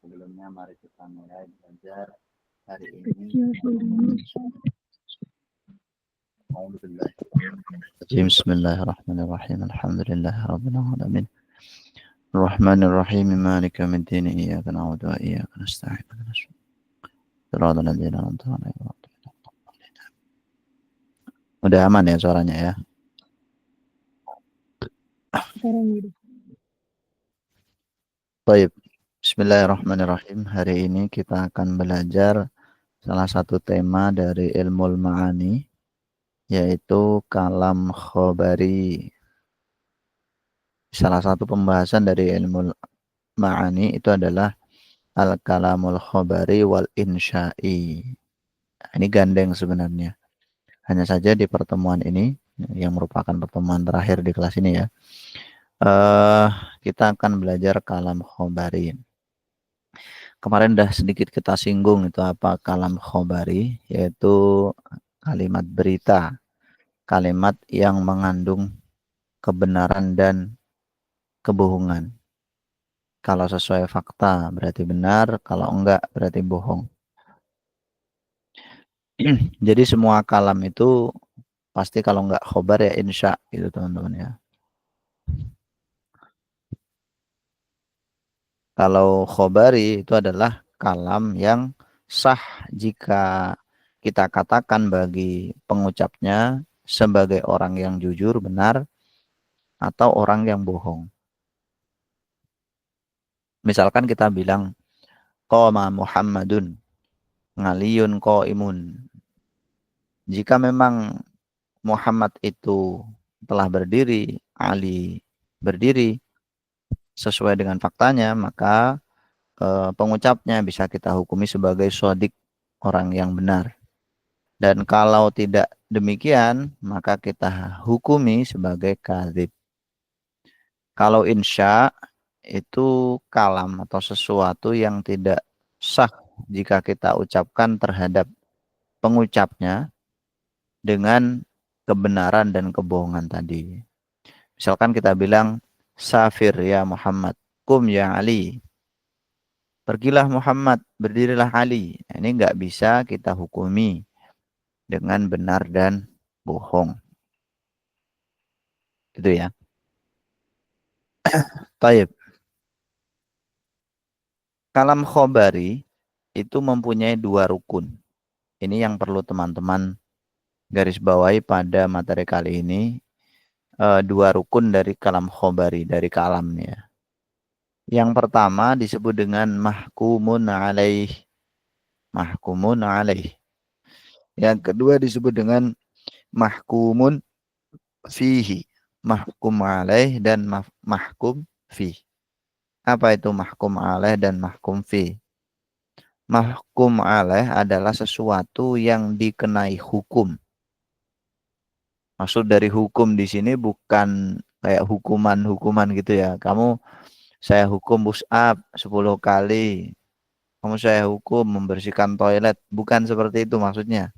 Sebelumnya mari kita mulai belajar hari ini. Bismillahirrahmanirrahim. Alhamdulillahirabbil alamin. Ar-Rahmanir-Rahim. Maliki yaumiddin. Iyyaka na'budu wa iyyaka nasta'in. Shiratal ladzina an'amta 'alaihim. Udah aman ya suaranya ya? Baik. Bismillahirrahmanirrahim. Hari ini kita akan belajar salah satu tema dari ilmu ma'ani, yaitu kalam khobari. Salah satu pembahasan dari ilmu ma'ani itu adalah al-kalamul khobari wal insya'i. Ini gandeng sebenarnya. Hanya saja di pertemuan ini, yang merupakan pertemuan terakhir di kelas ini ya, kita akan belajar kalam khobari. Kemarin udah sedikit kita singgung itu apa kalam khobari, yaitu kalimat berita, kalimat yang mengandung kebenaran dan kebohongan. Kalau sesuai fakta berarti benar, kalau enggak berarti bohong. Jadi semua kalam itu pasti kalau enggak khobar ya insya gitu teman-teman ya. Kalau khobari itu adalah kalam yang sah jika kita katakan bagi pengucapnya sebagai orang yang jujur, benar, atau orang yang bohong. Misalkan kita bilang, qoma Muhammadun, ngaliyun qaimun. Jika memang Muhammad itu telah berdiri, Ali berdiri, sesuai dengan faktanya, maka pengucapnya bisa kita hukumi sebagai shadiq, orang yang benar. Dan kalau tidak demikian, maka kita hukumi sebagai kadzib. Kalau insya itu kalam atau sesuatu yang tidak sah jika kita ucapkan terhadap pengucapnya dengan kebenaran dan kebohongan tadi. Misalkan kita bilang, safir ya Muhammad, kum ya Ali. Pergilah Muhammad, berdirilah Ali. Nah, ini nggak bisa kita hukumi dengan benar dan bohong. Itu ya. Taib. Kalam khobari itu mempunyai dua rukun. Ini yang perlu teman-teman garis bawahi pada materi kali ini. Dua rukun dari kalam khobari, dari kalamnya. Yang pertama disebut dengan mahkumun alaih. Mahkumun alaih. Yang kedua disebut dengan mahkumun fihi. Mahkum alaih dan mahkum fihi. Apa itu mahkum alaih dan mahkum fihi? Mahkum alaih adalah sesuatu yang dikenai hukum. Maksud dari hukum di sini bukan kayak hukuman-hukuman gitu ya. Saya hukum push up 10 kali. Kamu saya hukum membersihkan toilet. Bukan seperti itu maksudnya.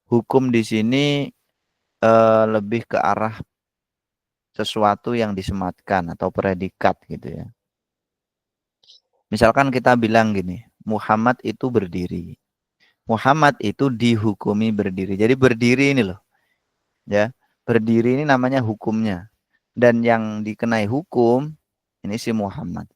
Hukum di sini lebih ke arah sesuatu yang disematkan atau predikat gitu ya. Misalkan kita bilang gini, Muhammad itu berdiri. Muhammad itu dihukumi berdiri. Jadi berdiri ini loh. Ya, berdiri ini namanya hukumnya. Dan yang dikenai hukum ini si Muhammad.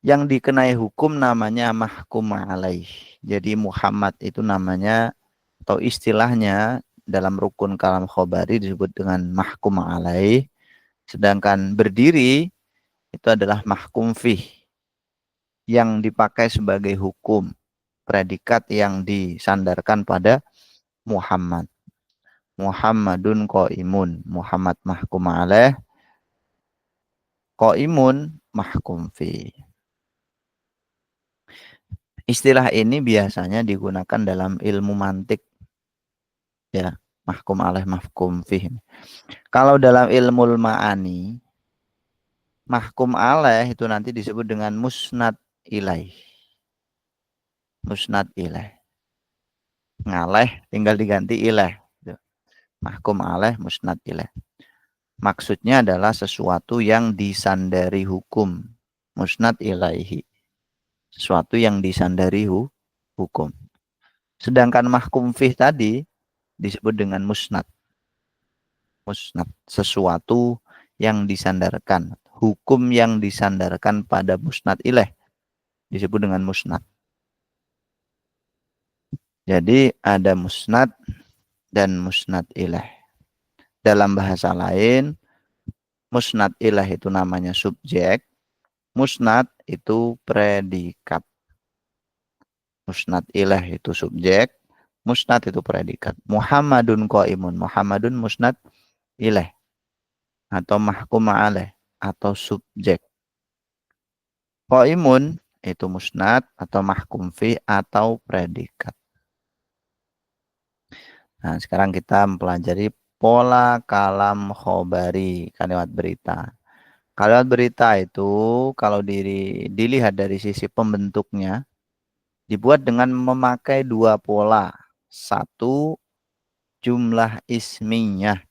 Yang dikenai hukum namanya mahkum alaih. Jadi Muhammad itu namanya atau istilahnya dalam rukun kalam khobari disebut dengan mahkum alaih. Sedangkan berdiri itu adalah mahkum fih, yang dipakai sebagai hukum, predikat yang disandarkan pada Muhammad. Muhammadun qaimun, Muhammad mahkum alaih, qaimun mahkum fi. Istilah ini biasanya digunakan dalam ilmu mantik ya, mahkum alaih, mahkum fi. Kalau dalam ilmu ma'ani, mahkum alaih itu nanti disebut dengan musnad ilaih. Musnad ilaih. Ngaleh tinggal diganti ilaih. Mahkum alaih, musnad ilaih. Maksudnya adalah sesuatu yang disandari hukum. Musnad ilaihi. Sesuatu yang disandari hukum. Sedangkan mahkum fih tadi disebut dengan musnad. Musnad. Sesuatu yang disandarkan. Hukum yang disandarkan pada musnad ilaih. Disebut dengan musnad. Jadi ada musnad dan musnad ilaih. Dalam bahasa lain, musnad ilaih itu namanya subjek, musnad itu predikat. Musnad ilaih itu subjek, musnad itu predikat. Muhammadun qaimun, Muhammadun musnad ilaih atau mahkum alaih atau subjek. Qaimun itu musnad atau mahkum fi atau predikat. Nah, sekarang kita mempelajari pola kalam khobari, kalimat berita. Kalimat berita itu kalau dilihat dari sisi pembentuknya, dibuat dengan memakai dua pola. Satu, jumlah ismiyah,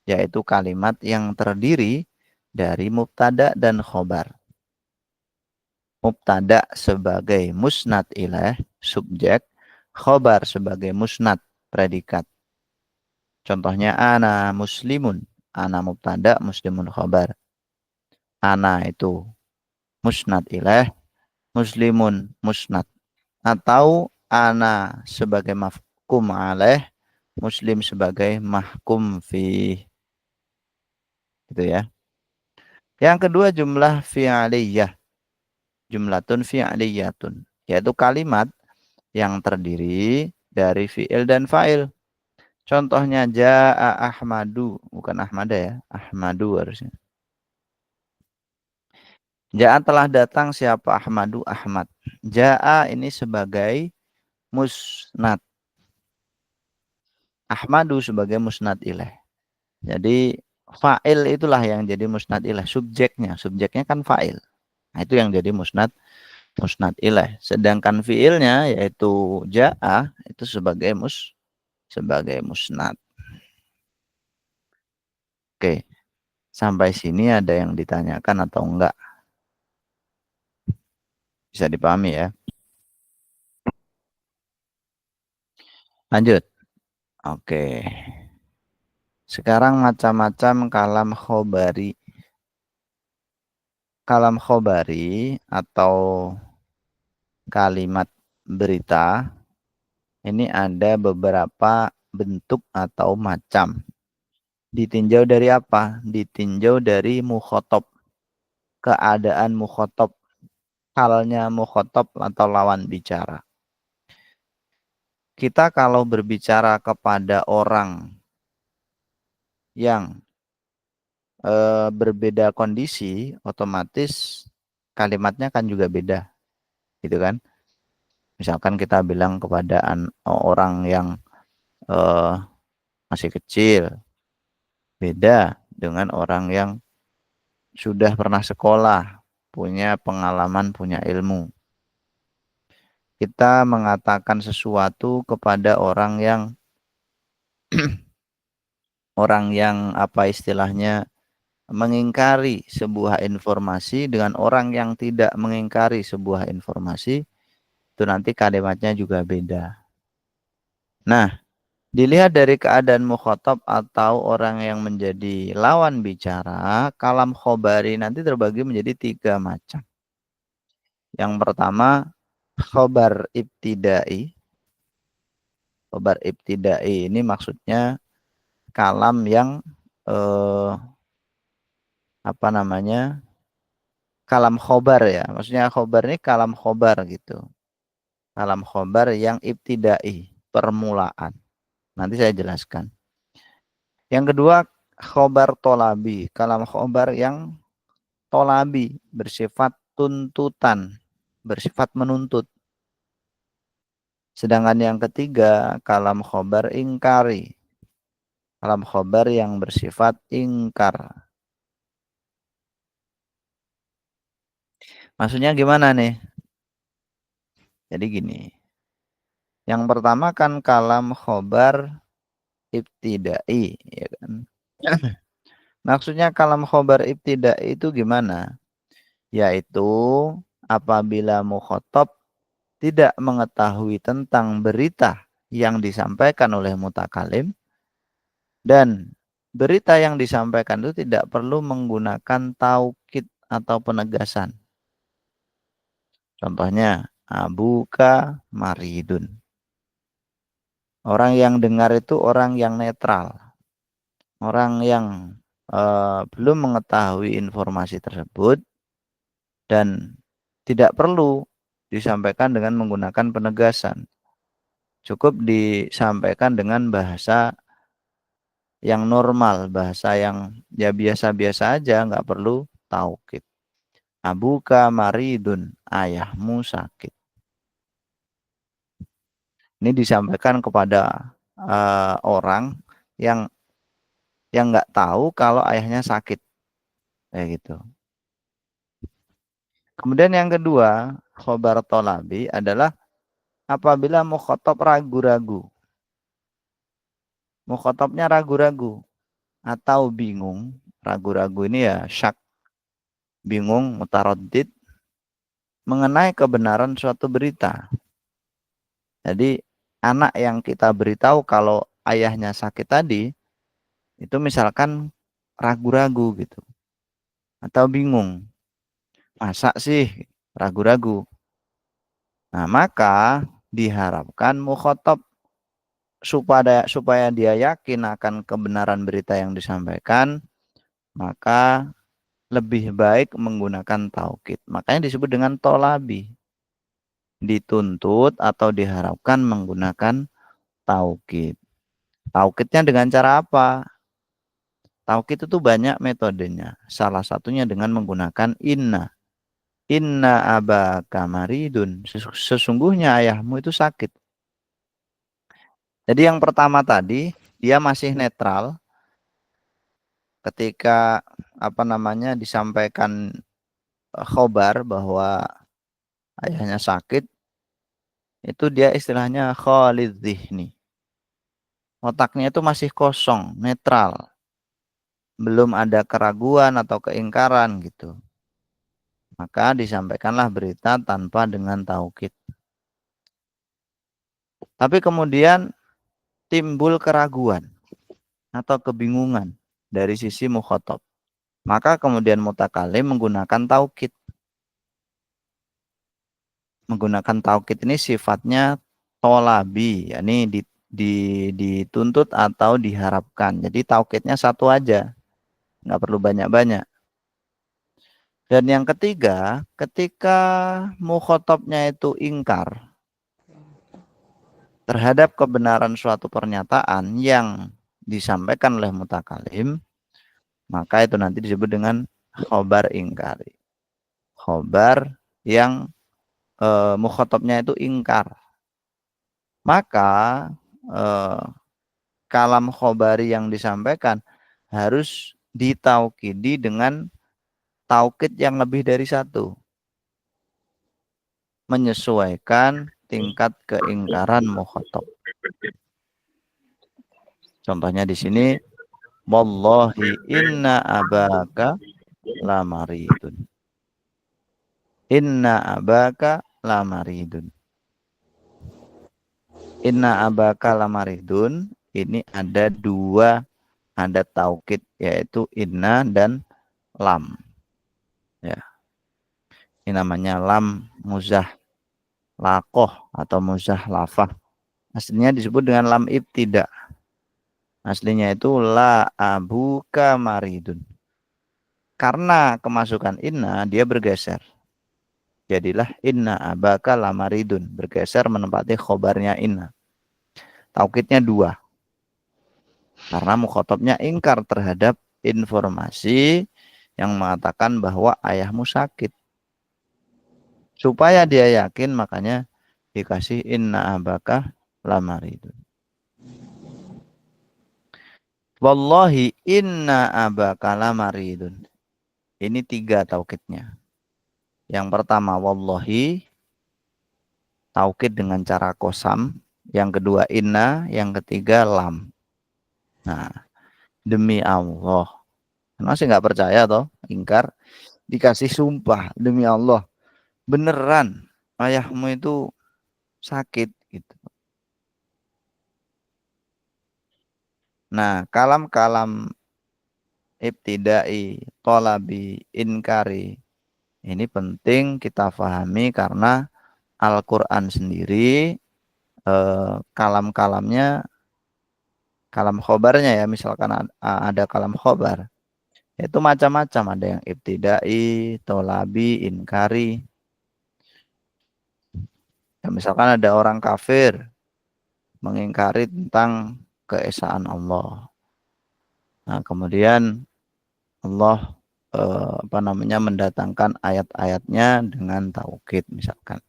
yaitu kalimat yang terdiri dari mubtada dan khobar. Mubtada sebagai musnad ilaih, subjek, khobar sebagai musnad, predikat. Contohnya ana muslimun, ana mubtada, muslimun khobar. Ana itu musnad ilaih, muslimun musnad. Atau ana sebagai mahkum alaih, muslim sebagai mahkum fi. Gitu ya. Yang kedua jumlah fi'aliyah. Jumlatun fi'aliyatun. Yaitu kalimat yang terdiri dari fi'il dan fa'il. Contohnya ja'a Ahmadu. Bukan Ahmada ya. Ahmadu harusnya. Ja'a telah datang siapa Ahmadu? Ahmad. Ja'a ini sebagai musnad. Ahmadu sebagai musnad ilaih. Jadi fa'il itulah yang jadi musnad ilaih. Subjeknya. Subjeknya kan fa'il. Nah, itu yang jadi musnad ilaih. Sedangkan fi'ilnya yaitu ja'a itu sebagai musnad. Oke. Sampai sini ada yang ditanyakan atau enggak? Bisa dipahami ya. Lanjut. Oke. Sekarang macam-macam kalam khobari. Kalam khobari atau kalimat berita ini ada beberapa bentuk atau macam. Ditinjau dari apa? Ditinjau dari mukhotob. Keadaan mukhotob. Halnya mukhotob atau lawan bicara. Kita kalau berbicara kepada orang yang berbeda kondisi, otomatis kalimatnya kan juga beda. Gitu kan? Misalkan kita bilang kepada orang yang masih kecil, beda dengan orang yang sudah pernah sekolah, punya pengalaman, punya ilmu. Kita mengatakan sesuatu kepada orang yang apa istilahnya mengingkari sebuah informasi dengan orang yang tidak mengingkari sebuah informasi, itu nanti kalimatnya juga beda. Nah, dilihat dari keadaan mukhatab atau orang yang menjadi lawan bicara, kalam khobari nanti terbagi menjadi 3 macam. Yang pertama, khobar ibtidai. Khobar ibtidai ini maksudnya kalam yang apa namanya? Kalam khobar ya. Maksudnya khobar ini kalam khobar gitu. Kalam khobar yang ibtidai, permulaan. Nanti saya jelaskan. Yang kedua, khobar tolabi. Kalam khobar yang tolabi, bersifat tuntutan, bersifat menuntut. Sedangkan yang ketiga, kalam khobar ingkari. Kalam khobar yang bersifat ingkar. Maksudnya gimana nih? Jadi gini. Yang pertama kan kalam khobar ibtidai, ya kan? Maksudnya kalam khobar ibtidai itu gimana? Yaitu apabila mukhatab tidak mengetahui tentang berita yang disampaikan oleh mutakalim, dan berita yang disampaikan itu tidak perlu menggunakan taukid atau penegasan. Contohnya, abuka maridun. Orang yang dengar itu orang yang netral. Orang yang belum mengetahui informasi tersebut dan tidak perlu disampaikan dengan menggunakan penegasan. Cukup disampaikan dengan bahasa yang normal, bahasa yang ya biasa-biasa aja, nggak perlu taukid. Abuka maridun, ayahmu sakit. Ini disampaikan kepada orang yang nggak tahu kalau ayahnya sakit, kayak gitu. Kemudian yang kedua, khobar tolabi adalah apabila mukhatab ragu-ragu. Mukhatabnya ragu-ragu atau bingung. Ragu-ragu ini ya syak, bingung, mutaraddid mengenai kebenaran suatu berita. Jadi anak yang kita beritahu kalau ayahnya sakit tadi, itu misalkan ragu-ragu gitu. Atau bingung. Masa sih ragu-ragu? Nah, maka diharapkan mukhatab supaya dia yakin akan kebenaran berita yang disampaikan, maka lebih baik menggunakan taukid. Makanya disebut dengan tolabi. Dituntut atau diharapkan menggunakan taukid. Taukidnya dengan cara apa? Taukid itu banyak metodenya. Salah satunya dengan menggunakan inna. Inna abaka maridun. Sesungguhnya ayahmu itu sakit. Jadi yang pertama tadi, dia masih netral ketika disampaikan khobar bahwa ayahnya sakit, itu dia istilahnya khalid dzihni. Otaknya itu masih kosong, netral. Belum ada keraguan atau keingkaran gitu. Maka disampaikanlah berita tanpa dengan taukid. Tapi kemudian timbul keraguan atau kebingungan dari sisi mukhatab. Maka kemudian mutakalim menggunakan taukid. Menggunakan taukid ini sifatnya tolabi, yakni dituntut atau diharapkan. Jadi taukidnya satu aja, nggak perlu banyak-banyak. Dan yang ketiga, ketika mukhatabnya itu ingkar terhadap kebenaran suatu pernyataan yang disampaikan oleh mutakalim, maka itu nanti disebut dengan khobar ingkari. Khobar yang mukhatabnya itu ingkar. Maka kalam khobari yang disampaikan harus ditaukidi dengan taukid yang lebih dari satu. Menyesuaikan tingkat keingkaran mukhatab. Contohnya di sini, wallahi inna abaka lamaridun. Inna abaka lamaridun. Inna abaka lamaridun. Ini ada dua adat taukid, yaitu inna dan lam. Ya. Ini namanya lam muzah lakoh atau muzah lafah. Aslinya disebut dengan lam ibtida. Aslinya itu la abuka maridun. Karena kemasukan inna, dia bergeser. Jadilah inna abaka lamaridun. Bergeser menempati khobarnya inna. Taukidnya dua. Karena mukhatabnya ingkar terhadap informasi yang mengatakan bahwa ayahmu sakit. Supaya dia yakin, makanya dikasih inna abaka lamaridun. Wallahi inna abaka lamaridun. Ini tiga taukidnya. Yang pertama wallahi, taukid dengan cara kosam. Yang kedua inna, yang ketiga lam. Nah, demi Allah. Masih nggak percaya toh? Ingkar. Dikasih sumpah demi Allah. Beneran ayahmu itu sakit gitu. Nah, kalam-kalam ibtidai, tolabi, inkari. Ini penting kita pahami karena Al-Quran sendiri kalam-kalamnya, kalam khobarnya ya, misalkan ada kalam khobar. Itu macam-macam, ada yang ibtidai, tolabi, inkari. Ya, misalkan ada orang kafir mengingkari tentang keesaan Allah. Nah, kemudian Allah apa namanya mendatangkan ayat-ayatnya dengan taukid misalkan.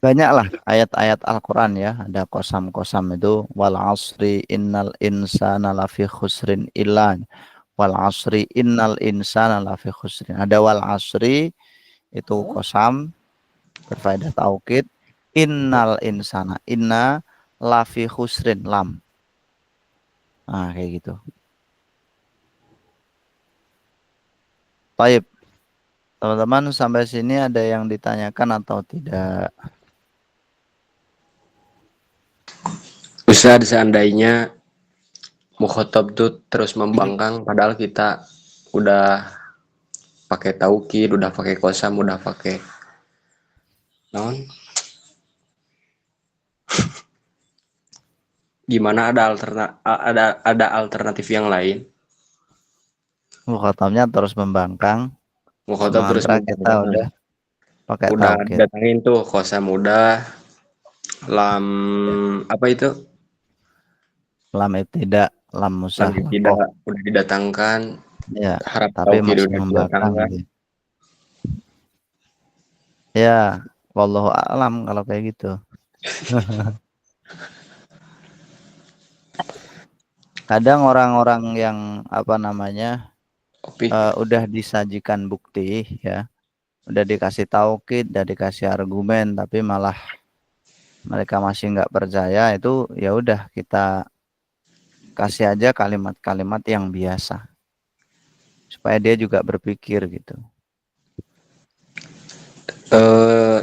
Banyaklah ayat-ayat Al-Quran ya, ada kosam-kosam itu wal asri innal insana lafi khusrin illa wal asri innal insana lafi khusrin. Ada wal asri itu kosam berfaedah taukid, innal insana, inna lafi khusrin lam. Nah, kayak gitu. Baik, teman-teman sampai sini ada yang ditanyakan atau tidak? Ustaz, seandainya mukhotob tuh terus membangkang, padahal kita udah pakai taukid, udah pakai kosam, udah pakai non. Gimana ada alternatif yang lain? Mukhatamnya terus membangkang, Mukhotob terus sementara kita membangkang. udah pakai Udah taukid. datangin tuh kosam udah, lam apa itu? Lam tidak, lam Lam tidak musahlakoh. udah didatangkan, Ya, harap tapi taukid masih udah membangkang didatangkan. gitu. Ya, wallahu a'lam kalau kayak gitu. Kadang orang-orang yang apa namanya Kopi. udah disajikan bukti ya, udah dikasih taukid, udah dikasih argumen, tapi malah mereka masih nggak percaya, itu ya udah kita kasih aja kalimat-kalimat yang biasa supaya dia juga berpikir gitu.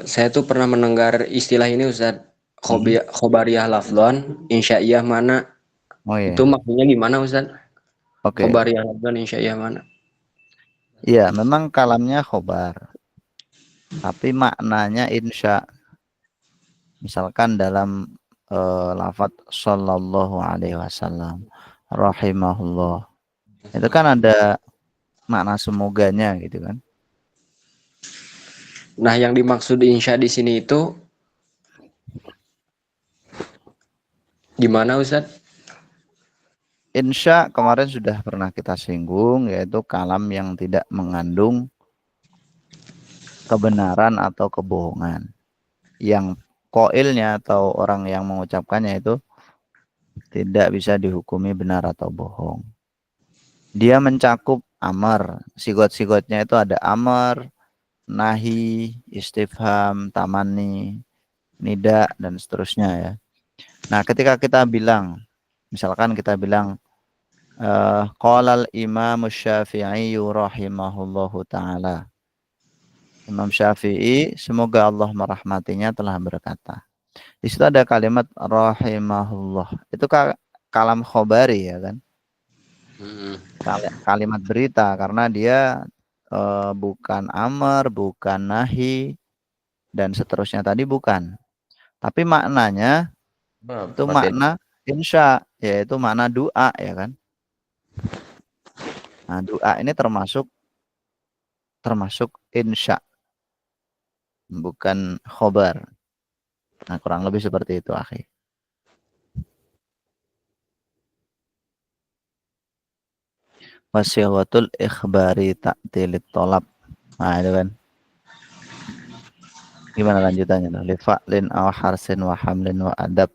Saya tuh pernah mendengar istilah ini Ustaz, Hmm. khobariyah laflon, insya'iyah mana? Oh Itu iya, maksudnya gimana Ustaz? oke. Khobariyah laflon, insya'iyah mana? Iya, memang kalamnya khobar, tapi maknanya insya. Misalkan dalam lafadz sallallahu alaihi wasallam, rahimahullah. Itu kan ada makna semoganya gitu kan. Nah, yang dimaksud insya di sini itu gimana Ustaz? Insya kemarin sudah pernah kita singgung, yaitu kalam yang tidak mengandung kebenaran atau kebohongan. Yang koilnya atau orang yang mengucapkannya itu tidak bisa dihukumi benar atau bohong. Dia mencakup amar, sigot-sigotnya itu ada amar, nahi, istifham, tamani, nida, dan seterusnya ya. Nah, ketika kita bilang, misalkan kita bilang, Qala al-Imam Syafi'i rahimahullahu ta'ala. Imam Syafi'i, semoga Allah merahmatinya, telah berkata. Di situ ada kalimat rahimahullah. Itu kalam khobari ya kan. Kalimat berita karena dia bukan amar, bukan nahi, dan seterusnya tadi bukan. Tapi maknanya itu Materi. makna insya, yaitu makna doa ya kan. Nah, doa ini termasuk insya, bukan khobar. Nah, kurang lebih seperti itu, akhi. Wasiwatul ikhbari ta'tilit tolab. Nah, itu kan. Gimana lanjutannya tuh? Lifa'lin aw harsin wa hamlin wa adab.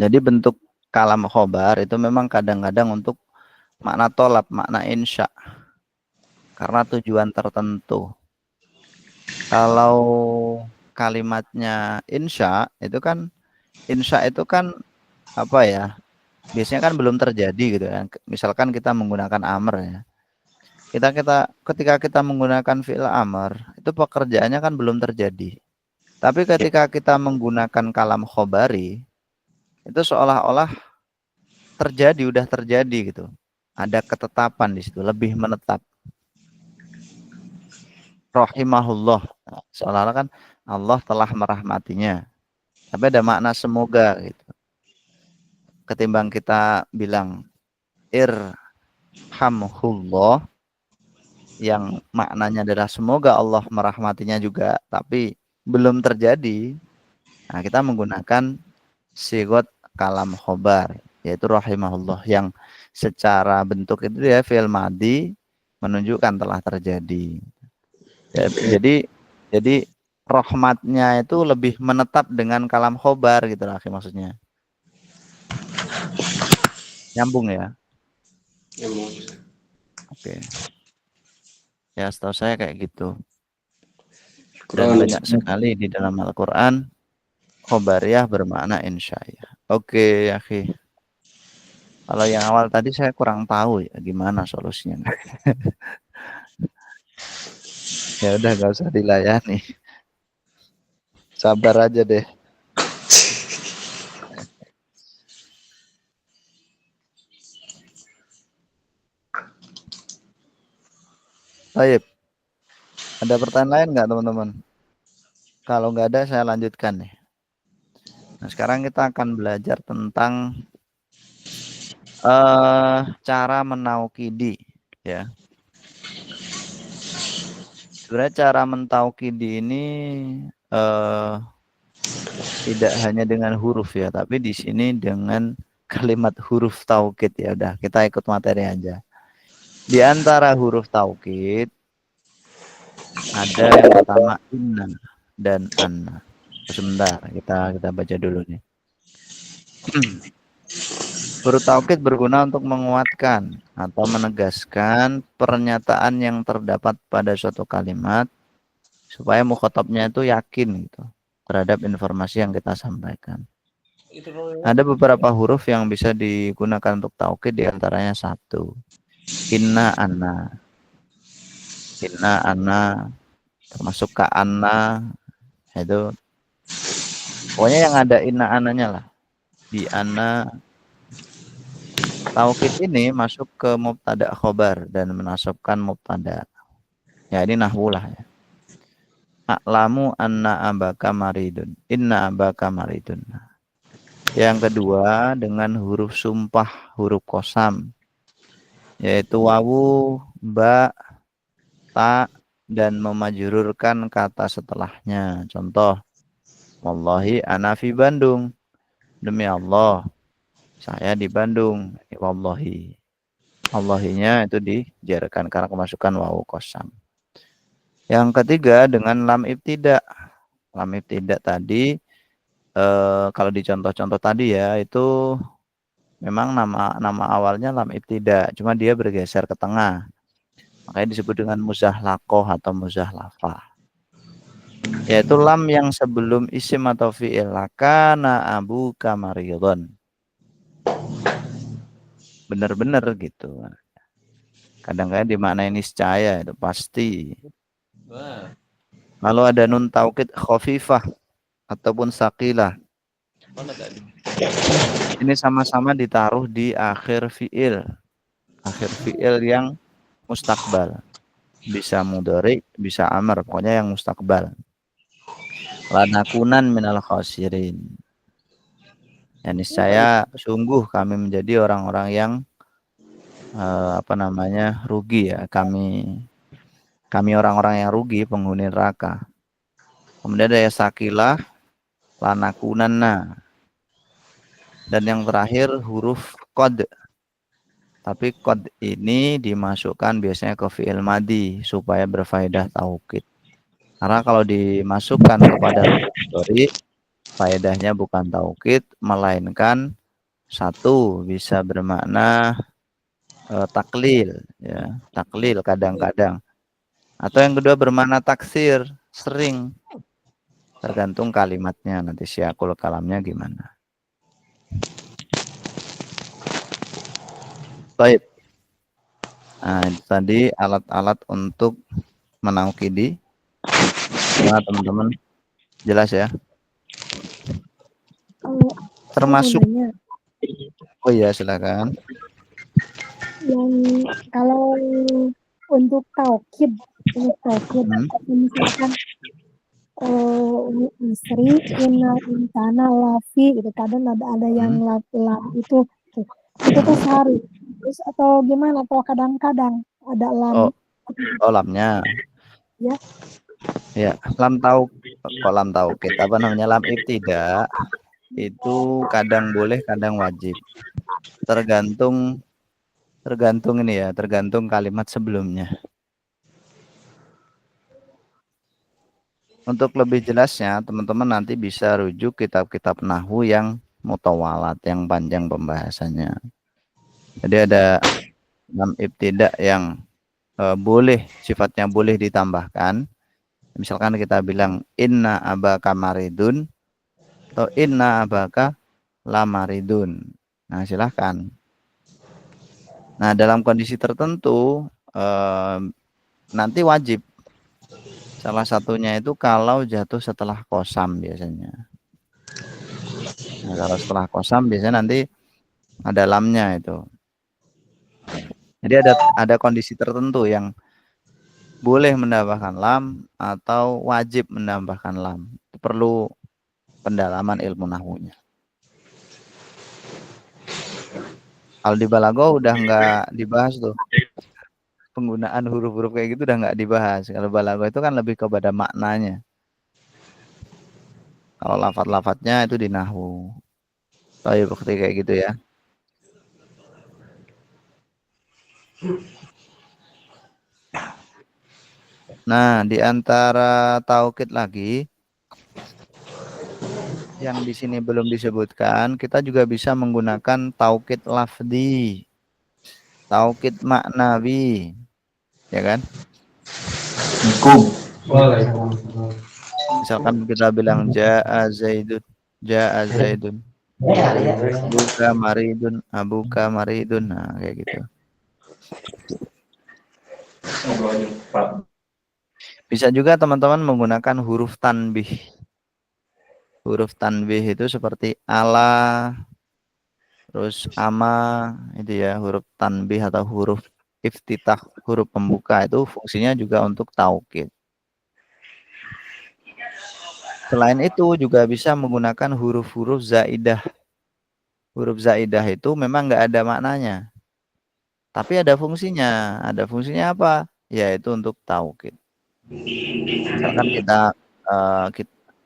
Jadi bentuk kalam khobar itu memang kadang-kadang untuk makna tolab, makna insya. Karena tujuan tertentu. Kalau kalimatnya insya itu kan apa ya? Biasanya kan belum terjadi gitu kan. Misalkan kita menggunakan amr ya. Ketika kita menggunakan fi'il amr, itu pekerjaannya kan belum terjadi. Tapi ketika kita menggunakan kalam khobari, itu seolah-olah udah terjadi gitu. Ada ketetapan di situ, lebih menetap. Rahimahullah. Nah, seolah-olah kan Allah telah merahmatinya. Tapi ada makna semoga gitu. Ketimbang kita bilang irhamhullah yang maknanya adalah semoga Allah merahmatinya juga, tapi belum terjadi. Nah, kita menggunakan sigot kalam khobar, yaitu rahimahullah yang secara bentuk itu ya fi'il madhi menunjukkan telah terjadi. Ya, jadi rahmatnya itu lebih menetap dengan kalam khobar gitu lah maksudnya. Nyambung ya. Oke. Ya setahu saya kayak gitu. Dan banyak sekali di dalam Al-Quran khobariyah bermakna insya'iyah. Oke, akhi. Kalau yang awal tadi saya kurang tahu ya gimana solusinya. Ya udah gak usah dilayani. Sabar aja deh. Baik. Ada pertanyaan lain nggak teman-teman? Kalau nggak ada saya lanjutkan nih. Nah sekarang kita akan belajar tentang cara menaukidi ya. Sebenarnya cara mentaukidi ini tidak hanya dengan huruf ya, tapi di sini dengan kalimat huruf taukid ya. Udah, kita ikut materi aja. Di antara huruf taukid ada yang pertama inna dan anna. Sebentar, kita baca dulu nih. Huruf taukid berguna untuk menguatkan atau menegaskan pernyataan yang terdapat pada suatu kalimat supaya mukhatabnya itu yakin gitu terhadap informasi yang kita sampaikan. Ada beberapa huruf yang bisa digunakan untuk taukid, diantaranya satu, inna anna. Inna anna, termasuk ka anna, itu pokoknya yang ada inna ananya lah. Di anna. Taukid ini masuk ke mubtada khobar dan menasabkan mubtada. Ya ini nahwu lah ya. A'lamu anna abaka maridun. Inna abaka maridun. Yang kedua dengan huruf sumpah, huruf qasam, yaitu wawu, ba, ta, dan memajrurkan kata setelahnya. Contoh, wallahi ana fi Bandung. Demi Allah, saya di Bandung. Wallahi. Allahinya itu dijarkan karena kemasukan wawu qasam. Yang ketiga dengan lam ibtida. Lam ibtida tadi kalau di contoh-contoh tadi ya itu memang nama awalnya lam ibtida, cuma dia bergeser ke tengah. Makanya disebut dengan muzahlaqoh atau muzahlafah. Yaitu lam yang sebelum isim atau fi'il, kana abuka maridun. Benar-benar gitu. Kadang-kadang dimaknai niscaya, itu pasti. Kalau ada nun taukid khafifah ataupun saqilah, ini sama-sama ditaruh di akhir fi'il. Akhir fi'il yang mustakbal. Bisa mudhari, bisa amr, pokoknya yang mustakbal. Lanakunan minal khasirin. Ya niscaya sungguh kami menjadi orang-orang yang rugi ya. Kami orang-orang yang rugi, penghuni neraka. Kemudian ada sakilah, lanakunanna. Dan yang terakhir huruf qad. Tapi qad ini dimasukkan biasanya ke fi'il madhi supaya berfaedah taukid. Karena kalau dimasukkan kepada fi'il faedahnya bukan taukid, melainkan satu bisa bermakna taklil ya, taklil kadang-kadang. Atau yang kedua bermakna taksir, sering. Tergantung kalimatnya, nanti siakul kalamnya gimana. Baik. Nah, itu tadi alat-alat untuk menaukidi. Gimana teman-teman? Jelas ya? Saya mau Termasuk, nanya, oh iya silakan. yang kalau untuk taukid, misalkan Sri Inal Insana Lafi gitu, kadang ada yang lam itu tuh sehari, terus atau gimana, atau kadang-kadang ada lam Lamnya. ya. Ya, lam tahu, kok lam tahu kita apa namanya lam ibtida itu kadang boleh, kadang wajib. Tergantung ini ya, tergantung kalimat sebelumnya. Untuk lebih jelasnya, teman-teman nanti bisa rujuk kitab-kitab nahwu yang mutawalat, yang panjang pembahasannya. Jadi ada lam ibtida yang boleh, sifatnya boleh ditambahkan. Misalkan kita bilang inna abaka maridun atau inna abaka lamaridun. Nah, silahkan. Nah, dalam kondisi tertentu nanti wajib. Salah satunya itu kalau jatuh setelah kosam biasanya. Nah, kalau setelah kosam biasanya nanti ada lamnya itu. Jadi ada kondisi tertentu yang boleh menambahkan lam atau wajib menambahkan lam. Itu perlu pendalaman ilmu nahwunya. Kalau di balaghah udah nggak dibahas tuh. Penggunaan huruf-huruf kayak gitu udah nggak dibahas. Kalau balaghah itu kan lebih kepada maknanya. Kalau lafadz-lafadznya itu di nahwu. Oh ya bukti kayak gitu ya. Nah, di antara taukid lagi yang di sini belum disebutkan, kita juga bisa menggunakan taukid lafdi, taukid maknawi, ya kan? Misalkan kita bilang jaa zaidun, abuka maridun, nah kayak gitu. Bisa juga teman-teman menggunakan huruf tanbih. Huruf tanbih itu seperti ala, terus ama, itu ya huruf tanbih atau huruf iftitah, huruf pembuka itu fungsinya juga untuk taukid. Selain itu juga bisa menggunakan huruf-huruf zaidah. Huruf zaidah itu memang nggak ada maknanya, tapi ada fungsinya. Ada fungsinya apa? Yaitu untuk taukid. Misalkan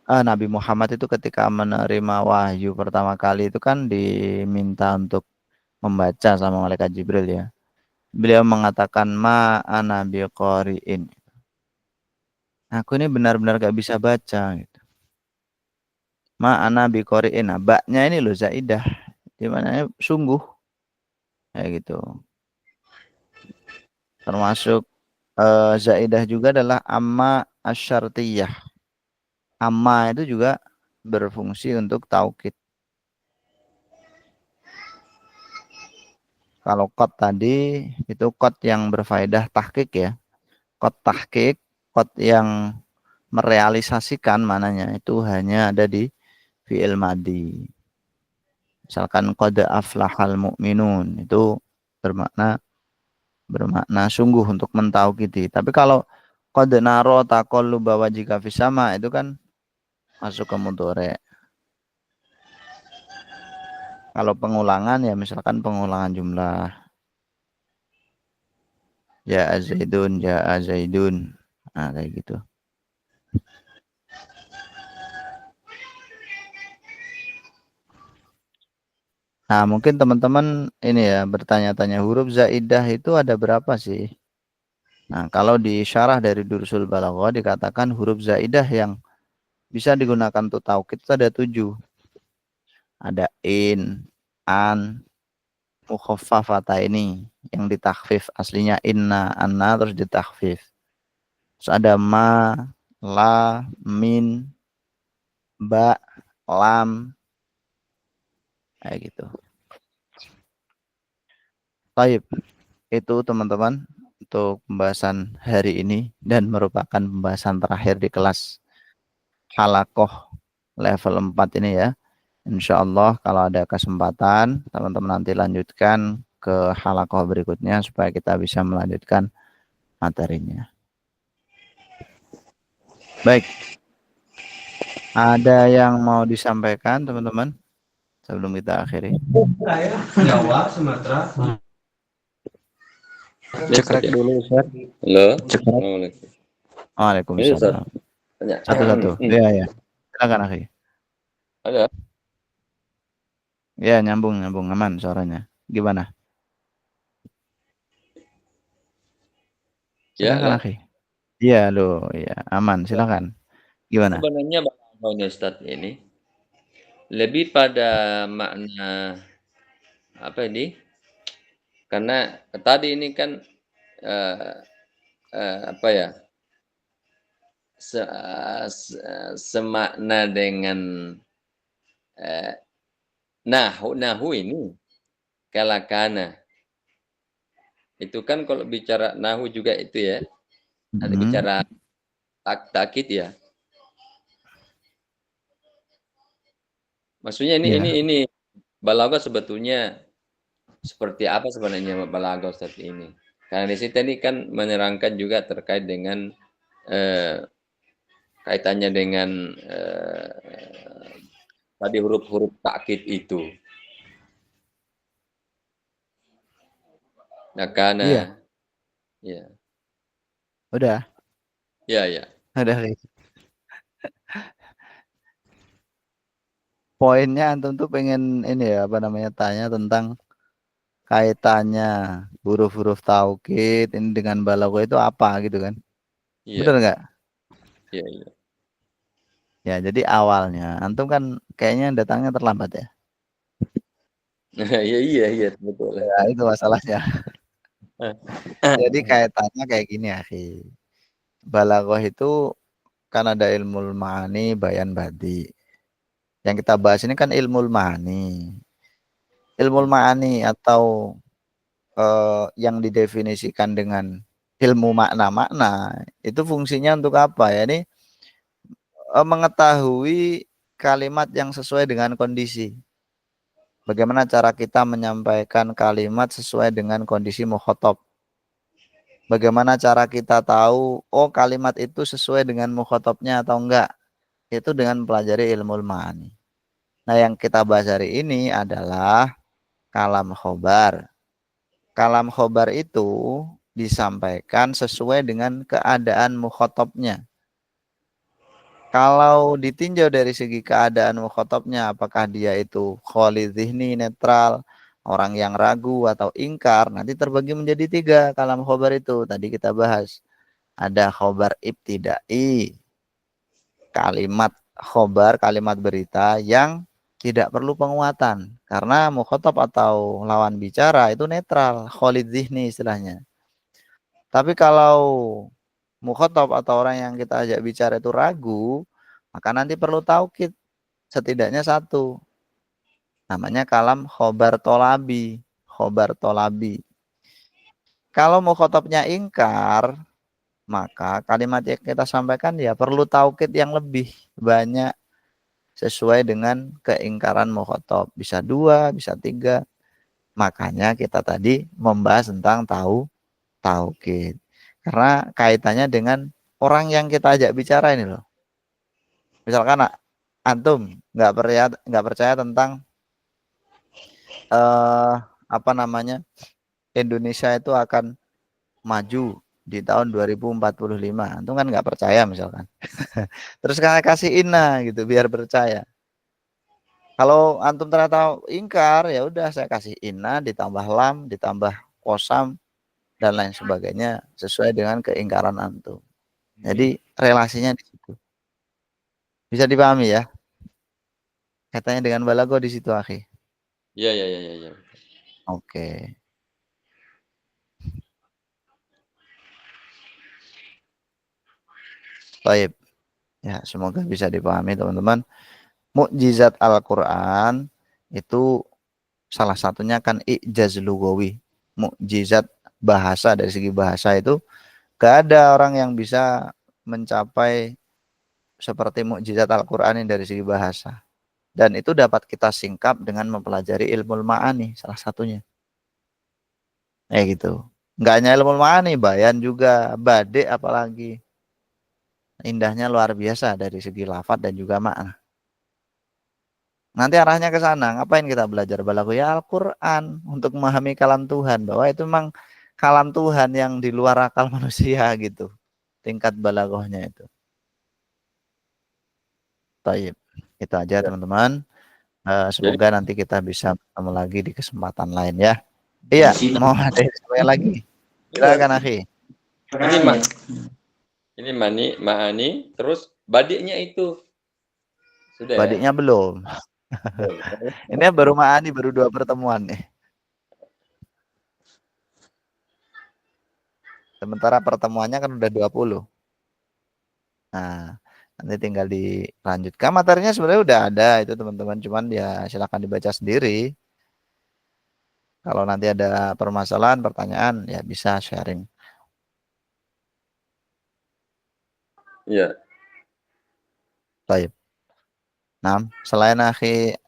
Nabi Muhammad itu ketika menerima wahyu pertama kali itu kan diminta untuk membaca sama malaikat Jibril ya. Beliau mengatakan ma ana biqari'in. Aku ini benar-benar gak bisa baca gitu. Ma ana biqari'in. Nah, baknya ini loh zaidah. Dimana sungguh kayak gitu. Termasuk zaidah juga adalah amma asyartiyah. Amma itu juga berfungsi untuk taukid. Kalau qad tadi itu qad yang berfaedah tahqiq ya. Qad tahqiq, qad yang merealisasikan mananya itu hanya ada di fi'il madhi. Misalkan qad aflahal mu'minun itu bermakna sungguh untuk mentaukidi. Tapi kalau qad naro taqalluba wajhika fis sama itu kan masuk ke mudhari'. Kalau pengulangan ya misalkan pengulangan jumlah ja'a zaidun. Nah, kayak gitu. Nah, mungkin teman-teman ini ya bertanya-tanya huruf zaidah itu ada berapa sih? Nah, kalau di syarah dari Dursul Balaghah dikatakan huruf zaidah yang bisa digunakan untuk taukid itu ada 7. Ada in, an, mukhaffafata ini yang ditakhfif, aslinya inna, anna terus ditakhfif. Terus ada ma, la, min, ba, lam, kayak gitu. Baik, itu teman-teman untuk pembahasan hari ini dan merupakan pembahasan terakhir di kelas halakoh level 4 ini ya. Insya Allah kalau ada kesempatan teman-teman nanti lanjutkan ke halakoh berikutnya supaya kita bisa melanjutkan materinya. Baik, ada yang mau disampaikan teman-teman sebelum kita akhiri? Jawa, Sumatera. Cek dulu, Ustaz. Halo. Assalamualaikum. Waalaikumsalam. Tanya. Satu-satu. Iya, ya. Silakan akhi. Ada. Ya, nyambung aman suaranya. Gimana? Silakan Ya, akhi. Iya, loh, ya, aman. Silakan. Gimana? sebenarnya balaghah Ustaz ini lebih pada makna apa ini? Karena tadi ini kan eh, apa ya? Semakna dengan eh, nahu ini kalakana. Itu kan kalau bicara nahu juga itu ya, ada bicara takkit ya. Maksudnya Iya. ini balaghah sebetulnya seperti apa sebenarnya balaghah Ustaz ini? Karena di situ ini kan menerangkan juga terkait dengan eh, kaitannya dengan tadi huruf-huruf takkid itu. Nah, Iya. karena ya, Udah. ya. Udah. Poinnya antum tuh pengen ini ya, apa namanya, tanya tentang kaitannya huruf-huruf taukid ini dengan balaghah itu apa gitu kan? Bener Iya, nggak? iya. Ya, jadi awalnya antum kan kayaknya datangnya terlambat ya. Iya, betul. Ya, itu masalahnya. Jadi kaitannya kayak gini, akhi. Balaghah itu kan ada ilmu ma'ani, bayan badi. Yang kita bahas ini kan ilmu ma'ani. Ilmu ma'ani atau yang didefinisikan dengan ilmu makna-makna itu fungsinya untuk apa ya? Ini mengetahui kalimat yang sesuai dengan kondisi. Bagaimana cara kita menyampaikan kalimat sesuai dengan kondisi mukhatab? Bagaimana cara kita tahu oh kalimat itu sesuai dengan mukhatabnya atau enggak? Itu dengan mempelajari ilmu ma'ani. Nah, yang kita bahas hari ini adalah kalam khobar. Kalam khobar itu disampaikan sesuai dengan keadaan mukhatabnya. Kalau ditinjau dari segi keadaan mukhatabnya, apakah dia itu kholi zihni, netral, orang yang ragu atau ingkar, nanti terbagi menjadi 3 kalam khobar itu. Tadi kita bahas. Ada khobar ibtidai, kalimat khobar, kalimat berita yang tidak perlu penguatan. Karena mukhatab atau lawan bicara itu netral, kholid zihni istilahnya. Tapi kalau mukhatab atau orang yang kita ajak bicara itu ragu, maka nanti perlu taukid setidaknya 1. Namanya kalam khobar tolabi. Khobar tolabi. Kalau mukhatabnya ingkar, maka kalimat yang kita sampaikan ya perlu taukid yang lebih banyak sesuai dengan keingkaran mukhatab. Bisa 2, bisa 3. Makanya kita tadi membahas tentang taukid. Karena kaitannya dengan orang yang kita ajak bicara ini loh. Misalkan antum nggak percaya tentang apa namanya, Indonesia itu akan maju di tahun 2045. Antum kan nggak percaya misalkan. Terus kalian kasih inna gitu biar percaya. Kalau antum ternyata ingkar, ya udah saya kasih inna ditambah lam ditambah kosam dan lain sebagainya sesuai dengan keingkaran antum. Jadi relasinya di situ. Bisa dipahami ya? Katanya dengan balaghah di situ, akhi. Iya. Oke. Baik. Ya, semoga bisa dipahami teman-teman. Mukjizat Al-Qur'an itu salah satunya kan i'jaz lugawi. Mukjizat bahasa, dari segi bahasa itu gak ada orang yang bisa mencapai seperti mukjizat Al-Qur'an ini dari segi bahasa. Dan itu dapat kita singkap dengan mempelajari ilmu ma'ani salah satunya. Gitu. Nggak hanya ilmu ma'ani, bayan juga, bade apalagi. Indahnya luar biasa dari segi lafadz dan juga makna. Nanti arahnya ke sana. Ngapain kita belajar balaghah? Ya Al-Qur'an, untuk memahami kalam Tuhan, bahwa itu memang kalam Tuhan yang di luar akal manusia gitu. Tingkat balaghahnya itu. Baik. Itu aja Ya. teman-teman. Jadi Semoga nanti kita bisa bertemu lagi di kesempatan lain ya. Iya, mau ada yang lagi? Silakan akhi. ini ma'ani, terus badiknya itu sudah ya. Badiknya belum. Ini baru ma'ani, baru 2 pertemuan nih. Sementara pertemuannya kan udah 20. Nah, nanti tinggal dilanjutkan. Materinya sebenarnya udah ada itu teman-teman. Cuman ya silakan dibaca sendiri. Kalau nanti ada permasalahan, pertanyaan, ya bisa sharing. Iya. Baik. Nah, selain akhi